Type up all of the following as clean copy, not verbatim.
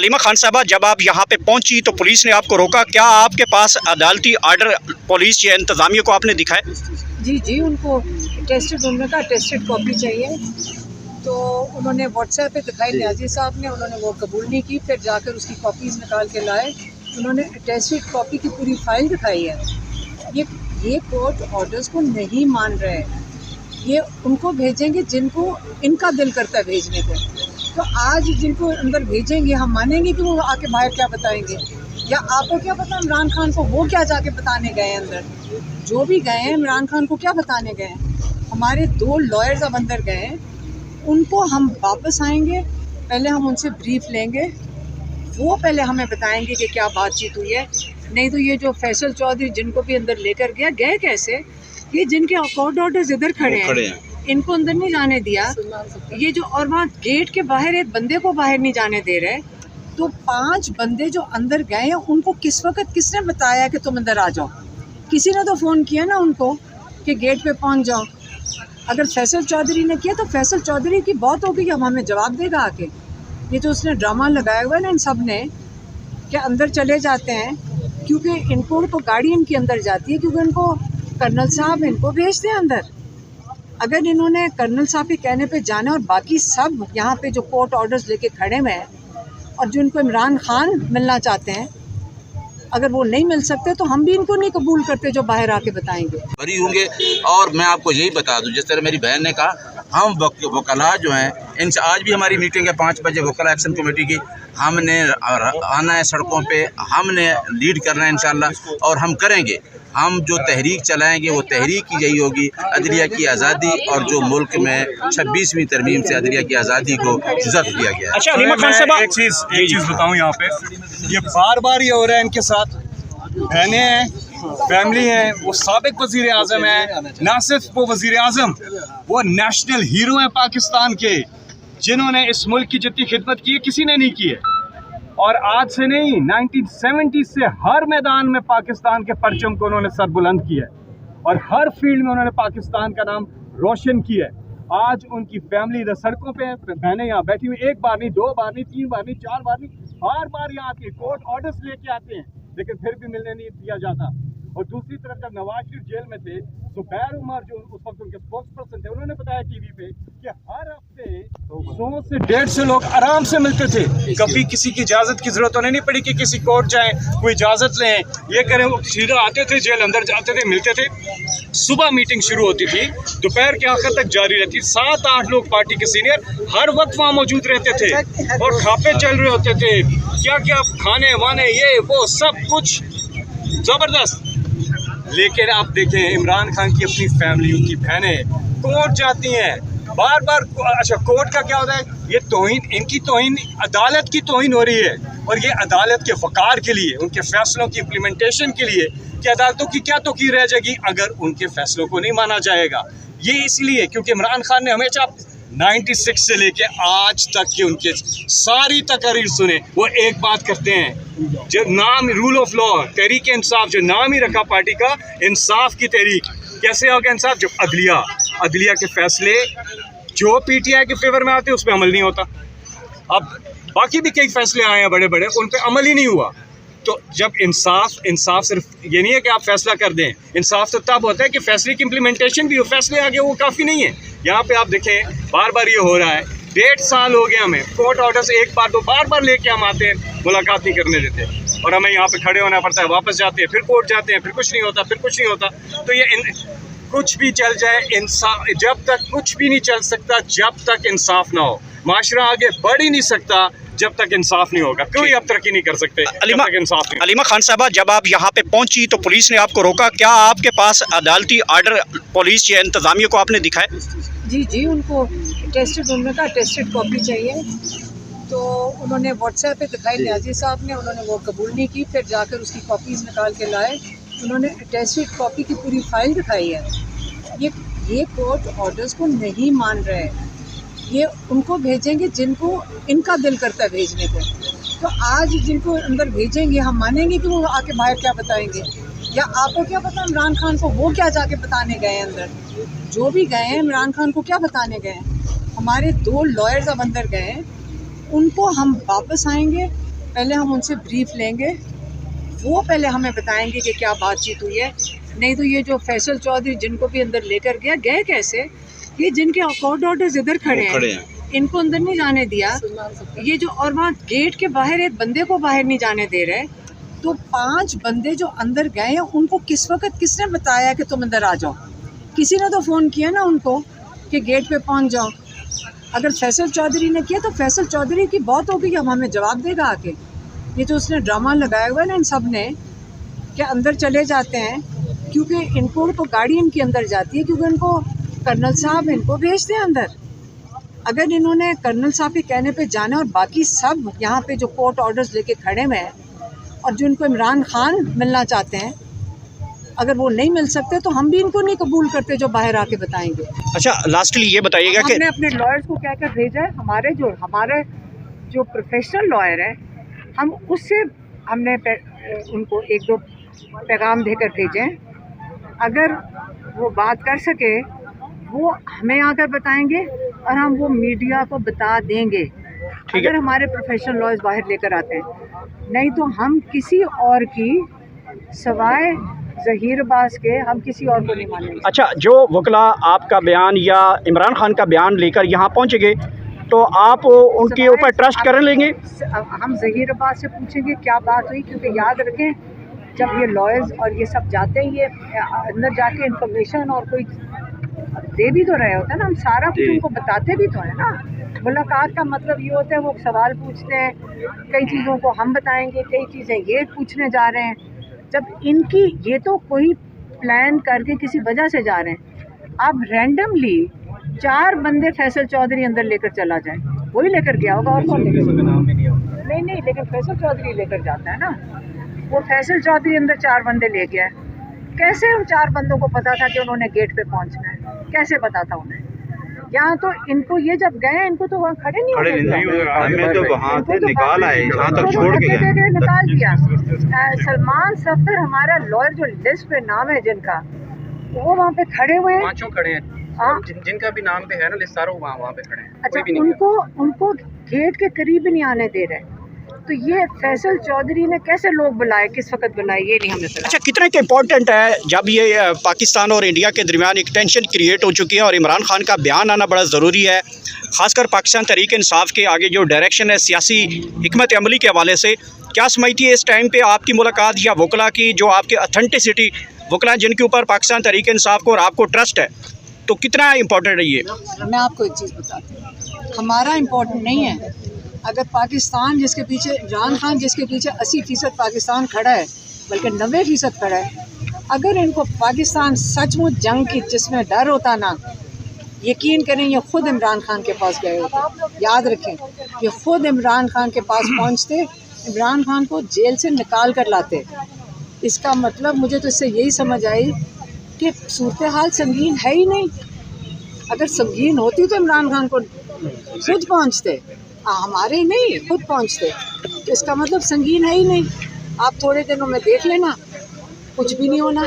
अलीमा खान साहबा, जब आप यहाँ पे पहुँची तो पुलिस ने आपको रोका, क्या आपके पास अदालती आर्डर पुलिस या इंतज़ामिया को आपने दिखाए? जी, उनको टेस्टेड, उन्होंने कहा टेस्टेड कॉपी चाहिए, तो उन्होंने व्हाट्सएप पे दिखाई न्याजी साहब ने, उन्होंने वो कबूल नहीं की। फिर जाकर उसकी कॉपीज़ निकाल के लाए, उन्होंने टेस्टेड कॉपी की पूरी फाइल दिखाई है। ये कोर्ट ऑर्डर्स को नहीं मान रहे, ये उनको भेजेंगे जिनको इनका दिल करता है भेजने को। तो आज जिनको अंदर भेजेंगे, हम मानेंगे कि वो आके बाहर क्या बताएंगे? या आपको क्या पता इमरान खान को वो क्या जाके बताने गए अंदर? जो भी गए हैं इमरान खान को क्या बताने गए हैं? हमारे 2 लॉयर्स अब अंदर गए हैं, उनको हम वापस आएंगे, पहले हम उनसे ब्रीफ लेंगे, वो पहले हमें बताएंगे कि क्या बातचीत हुई है। नहीं तो ये जो फैसल चौधरी जिनको भी अंदर लेकर गया, गए कैसे? ये जिनके कोर्ट ऑर्डर्स इधर खड़े हैं, इनको अंदर नहीं जाने दिया। ये जो और वहाँ गेट के बाहर एक बंदे को बाहर नहीं जाने दे रहे। तो 5 बंदे जो अंदर गए हैं, उनको किस वक्त किसने बताया कि तुम अंदर आ जाओ? किसी ने तो फ़ोन किया ना उनको कि गेट पे पहुंच जाओ। अगर फैसल चौधरी ने किया तो फैसल चौधरी की बहुत होगी, अब हमें जवाब देगा आके। ये जो उसने ड्रामा लगाया हुआ है ना इन सब ने, कि अंदर चले जाते हैं क्योंकि इनको तो गाड़ी इनकी अंदर जाती है, क्योंकि इनको कर्नल साहब इनको भेजते हैं अंदर। अगर इन्होंने कर्नल साहब के कहने पे जाना, और बाकी सब यहाँ पे जो कोर्ट ऑर्डर्स लेके खड़े हुए हैं और जो इनको इमरान खान मिलना चाहते हैं, अगर वो नहीं मिल सकते तो हम भी इनको नहीं कबूल करते जो बाहर आके बताएंगे। बरी होंगे। और मैं आपको यही बता दूं, जिस तरह मेरी बहन ने कहा, हम वकला जो हैं इनसे आज भी हमारी मीटिंग है 5 बजे वकला एक्शन कमेटी की। हमने आना है सड़कों पे, हमने लीड करना है इंशाल्लाह, और हम करेंगे। हम जो तहरीक चलाएंगे वो तहरीक की यही होगी, अदलिया की आज़ादी, और जो मुल्क में 26वीं तरमीम से अदलिया की आज़ादी को जब्त किया गया। अच्छा अलीमा खान साहब, एक चीज़ बताऊं, यहाँ पे ये बार ये हो रहा है इनके साथ। बहनें हैं, फैमिली है, वो साबिक वज़ीर आज़म है, ना सिर्फ वो वज़ीर आज़म, वो नेशनल हीरो हैं पाकिस्तान के, जिन्होंने इस मुल्क की जितनी खिदमत की है किसी ने नहीं की है। और आज से नहीं, 1970 से हर मैदान में पाकिस्तान के परचम को उन्होंने सर बुलंद किया है और हर फील्ड में उन्होंने पाकिस्तान का नाम रोशन किया है। आज उनकी फैमिली इधर सड़कों पे है, बहनें यहाँ बैठी हुई, 1 बार नहीं, 2 बार नहीं, 3 बार नहीं, 4 बार नहीं, हर बार यहाँ आके कोर्ट ऑर्डर्स लेके आते हैं, लेकिन फिर भी मिलने नहीं दिया जाता। और दूसरी तरफ जब नवाज शरीफ जेल में थे, जुबैर उमर जो उस वक्त उनके स्पोक्स पर्सन थे, उन्होंने बताया टीवी पे कि हर हफ्ते 100 से 150 लोग आराम से मिलते थे। कभी किसी की इजाज़त की ज़रूरत होने नहीं पड़ी कि किसी कोर्ट जाएं, कोई इजाज़त लें, ये करें। वो सीधा आते थे, जेल अंदर जाते थे, मिलते थे। सुबह मीटिंग शुरू होती थी, दोपहर के आखिर तक जारी रहती। 7-8 लोग पार्टी के सीनियर हर वक्त वहाँ मौजूद रहते थे और खापे चल रहे होते थे, क्या क्या खाने वाने, ये वो सब कुछ ज़बरदस्त। लेकिन आप देखें, इमरान खान की अपनी फैमिली, उनकी बहनें कोर्ट जाती हैं बार बार। अच्छा, कोर्ट का क्या होता है? ये तौहीन, इनकी तौहीन, अदालत की तौहीन हो रही है, और ये अदालत के वक़ार के लिए, उनके फैसलों की इम्प्लीमेंटेशन के लिए, कि अदालतों की क्या तौकीर रह जाएगी अगर उनके फैसलों को नहीं माना जाएगा। ये इसलिए क्योंकि इमरान खान ने हमेशा 96 से लेके आज तक के उनके सारी तकरीर सुने, वो एक बात करते हैं, जो नाम rule of law, Tehreek Insaf, जो नाम ही रखा पार्टी का, इंसाफ की तहरीक। कैसे होगा इंसाफ? जब अदलिया के फैसले जो पीटीआई के फेवर में आते हैं उस पर अमल नहीं होता। अब बाकी भी कई फैसले आए हैं बड़े बड़े, उन पर अमल ही नहीं हुआ। तो जब इंसाफ सिर्फ ये नहीं है कि आप फैसला कर दें, इंसाफ तो तब होता है कि फैसले की इम्प्लीमेंटेशन भी हो। फैसले आगे वो काफ़ी नहीं है। यहाँ पे आप देखें, बार ये हो रहा है। 1.5 साल हो गया हमें, कोर्ट ऑर्डर से 1 बार 2 बार लेके हम आते हैं, मुलाकात नहीं करने देते, और हमें यहाँ पे खड़े होना पड़ता है। वापस जाते हैं, फिर कोर्ट जाते हैं, फिर कुछ नहीं होता, फिर कुछ नहीं होता। तो ये कुछ भी चल जाए, इंसाफ जब तक कुछ भी नहीं चल सकता जब तक इंसाफ ना हो। माशरा आगे बढ़ ही नहीं सकता जब तक इंसाफ नहीं होगा। कोई अब तरक्की नहीं कर सकते जब तक इंसाफ नहीं। अलीमा खान साहबा, जब आप यहाँ पे पहुँची तो पुलिस ने आपको रोका, क्या आपके पास अदालती आर्डर पुलिस या इंतज़ामिया को आपने दिखाए? जी, उनको टेस्टेड, उन्होंने कहा टेस्टेड कॉपी चाहिए, तो उन्होंने व्हाट्सएप पे दिखाई न्याजी साहब ने, उन्होंने वो कबूल नहीं की। फिर जाकर उसकी कॉपीज़ निकाल के लाए, उन्होंने टेस्टेड कॉपी की पूरी फाइल दिखाई है। ये कोर्ट ऑर्डर्स को नहीं मान रहे, ये उनको भेजेंगे जिनको इनका दिल करता है भेजने को। तो आज जिनको अंदर भेजेंगे, हम मानेंगे कि वो आके बाहर क्या बताएंगे? या आपको क्या पता इमरान खान को वो क्या जाके बताने गए हैं अंदर? जो भी गए हैं इमरान खान को क्या बताने गए हैं? हमारे 2 लॉयर्स अब अंदर गए हैं, उनको हम वापस आएंगे, पहले हम उनसे ब्रीफ लेंगे, वो पहले हमें बताएंगे कि क्या बातचीत हुई है। नहीं तो ये जो फैसल चौधरी जिनको भी अंदर लेकर गया, गए कैसे? ये जिनके कोर्ट ऑर्डर्स इधर खड़े हैं, इनको अंदर नहीं जाने दिया। ये जो और वहाँ गेट के बाहर एक बंदे को बाहर नहीं जाने दे रहे। तो 5 बंदे जो अंदर गए हैं, उनको किस वक्त किसने बताया कि तुम अंदर आ जाओ? किसी ने तो फ़ोन किया ना उनको कि गेट पे पहुंच जाओ। अगर फैसल चौधरी ने किया तो फैसल चौधरी की बहुत होगी, अब हमें जवाब देगा आके। ये तो उसने ड्रामा लगाया हुआ है ना इन सब ने कि अंदर चले जाते हैं, क्योंकि इनको तो गाड़ी इनकी अंदर जाती है, क्योंकि इनको कर्नल साहब इनको भेजते हैं अंदर। अगर इन्होंने कर्नल साहब के कहने पे जाना और बाकी सब यहाँ पे जो कोर्ट ऑर्डर्स लेके खड़े हुए हैं और जो इनको इमरान खान मिलना चाहते हैं, अगर वो नहीं मिल सकते तो हम भी इनको नहीं कबूल करते जो बाहर आके बताएंगे। अच्छा, लास्टली ये बताइएगा कि हमने अपने लॉयर्स को क्या क्या भेजा है, हमारे जो प्रोफेशनल लॉयर है, हम उससे हमने उनको 1-2 पैगाम देकर भेजे हैं। अगर वो बात कर सके वो हमें आकर बताएंगे और हम वो मीडिया को बता देंगे, अगर हमारे प्रोफेशनल लॉयर्स बाहर लेकर आते हैं। नहीं तो हम किसी और की सवाए ज़हीर अब्बास के हम किसी और को नहीं मानेंगे। अच्छा, जो वकला आपका बयान या इमरान खान का बयान लेकर यहाँ पहुँचेंगे तो आप उनके ऊपर ट्रस्ट कर लेंगे? हम ज़हीर अब्बास से पूछेंगे क्या बात हुई, क्योंकि याद रखें जब ये लॉयर्स और ये सब जाते हैं, ये अंदर जाके इंफॉर्मेशन और कोई दे भी तो रहे होते हैं ना, हम सारा कुछ उनको बताते भी तो है ना। मुलाकात का मतलब ये होता है वो सवाल पूछते हैं, कई चीज़ों को हम बताएंगे, कई चीज़ें ये पूछने जा रहे हैं। जब इनकी ये तो कोई प्लान करके किसी वजह से जा रहे हैं, अब रैंडमली 4 बंदे फैसल चौधरी अंदर लेकर चला जाए, वही लेकर गया होगा और कौन लेकर? नहीं, लेकिन फैसल चौधरी लेकर जाता है ना। वो फैसल चौधरी अंदर 4 बंदे ले गया। कैसे उन 4 बंदों को पता था कि उन्होंने गेट पे पहुंचना है? कैसे पता था उन्हें? यहाँ तो इनको ये जब गए इनको तो वहाँ खड़े नहीं हमें तो वहाँ से निकाल आए, यहाँ तक छोड़ के गए, निकाल दिया। सलमान सफदर हमारा लॉयर जो लिस्ट पे नाम है जिनका, वो वहाँ पे खड़े हुए हैं, 5 खड़े हैं, जिनका भी नाम पे है ना लिस्ट, सारों वहाँ पे खड़े हैं। अच्छा, उनको गेट के करीब नहीं आने दे रहे। तो ये फैसल चौधरी ने कैसे लोग बुलाए, किस वक्त बुलाए, ये नहीं हमें पता। अच्छा, कितना इम्पोर्टेंट है जब ये पाकिस्तान और इंडिया के दरमियान एक टेंशन क्रिएट हो चुकी है और इमरान खान का बयान आना बड़ा ज़रूरी है, ख़ासकर पाकिस्तान तहरीक इंसाफ के आगे जो डायरेक्शन है सियासी हिकमत अमली के हवाले से, क्या समझती है इस टाइम पे आपकी मुलाकात या वकला की जो आपके अथेंटिसिटी वकला जिनके ऊपर पाकिस्तान तहरीक इंसाफ को और आपको ट्रस्ट है, तो कितना इम्पोर्टेंट है ये? मैं आपको एक चीज़ बताती हूँ, हमारा इम्पोर्टेंट नहीं है। अगर पाकिस्तान जिसके पीछे इमरान खान जिसके पीछे 80% पाकिस्तान खड़ा है, बल्कि 90% खड़ा है, अगर इनको पाकिस्तान सचमुच जंग की जिसमें डर होता ना, यकीन करें ये खुद इमरान खान के पास गए होते। याद रखें, ये खुद इमरान खान के पास पहुंचते, इमरान खान को जेल से निकाल कर लाते। इसका मतलब मुझे तो इससे यही समझ आई कि सूरत हाल संगीन है ही नहीं। अगर संगीन होती तो इमरान खान को खुद पहुंचते, हमारे नहीं, खुद पहुंचते। तो इसका मतलब संगीन है ही नहीं। आप थोड़े दिनों में देख लेना, कुछ भी नहीं होना।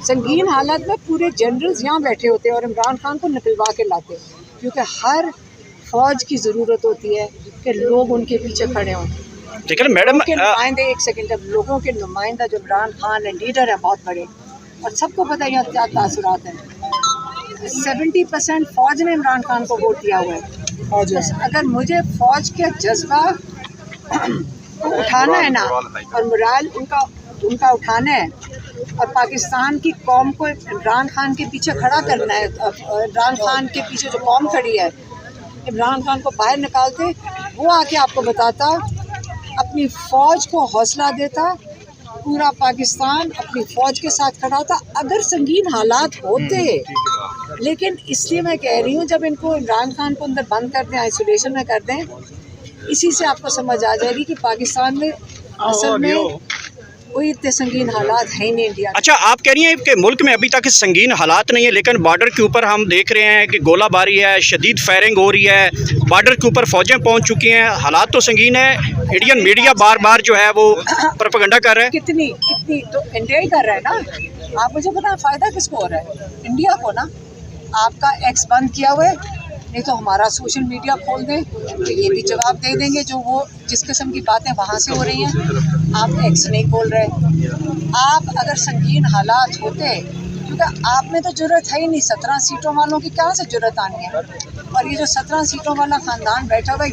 संगीन हालत में पूरे जनरल्स यहाँ बैठे होते और इमरान खान को निकलवा के लाते, क्योंकि हर फौज की ज़रूरत होती है कि लोग उनके पीछे खड़े हों। लेकिन मैडम के नुमाइंदे, एक सेकंड, अब लोगों के नुमाइंदा जो इमरान खान है, लीडर है बहुत बड़े, और सबको पता है यहाँ क्या तासुरात हैं। 70% फ़ौज ने इमरान खान को वोट दिया हुआ है। अगर मुझे फ़ौज के जज्बा उठाना है ना, और मोराल उनका उठाना है, और पाकिस्तान की कौम को इमरान खान के पीछे खड़ा करना है, इमरान खान के पीछे जो कौम खड़ी है, इमरान खान को बाहर निकालते, वो आके आपको बताता, अपनी फ़ौज को हौसला देता, पूरा पाकिस्तान अपनी फ़ौज के साथ खड़ा था अगर संगीन हालात होते। लेकिन इसलिए मैं कह रही हूँ, जब इनको इमरान खान को अंदर बंद कर दें, आइसोलेशन में कर दें, इसी से आपको समझ आ जाएगी कि पाकिस्तान में असल में कोई इतने संगीन हालात है ही नहीं इंडिया। अच्छा, आप कह रही हैं कि मुल्क में अभी तक संगीन हालात नहीं है, लेकिन बॉर्डर के ऊपर हम देख रहे हैं कि गोलाबारी है, शदीद फायरिंग हो रही है, बॉर्डर के ऊपर फ़ौजें पहुंच चुकी हैं, हालात तो संगीन है। इंडियन मीडिया बार बार जो है वो प्रोपेगेंडा कर रहा है। कितनी तो इंडिया ही कर रहा है ना। आप मुझे पता है फ़ायदा किसको हो रहा है? इंडिया को ना। आपका एक्स बंद किया हुआ है, नहीं तो हमारा सोशल मीडिया खोल दें तो ये भी जवाब दे देंगे। जो वो जिस किस्म की बातें वहाँ से हो रही हैं, आप एक्स नहीं बोल रहे। आप अगर संगीन हालात होते, क्योंकि आप में तो जरूरत है ही नहीं, 17 सीटों वालों की कहाँ से जरूरत आनी है। और ये जो 17 सीटों वाला ख़ानदान बैठा हुआ है,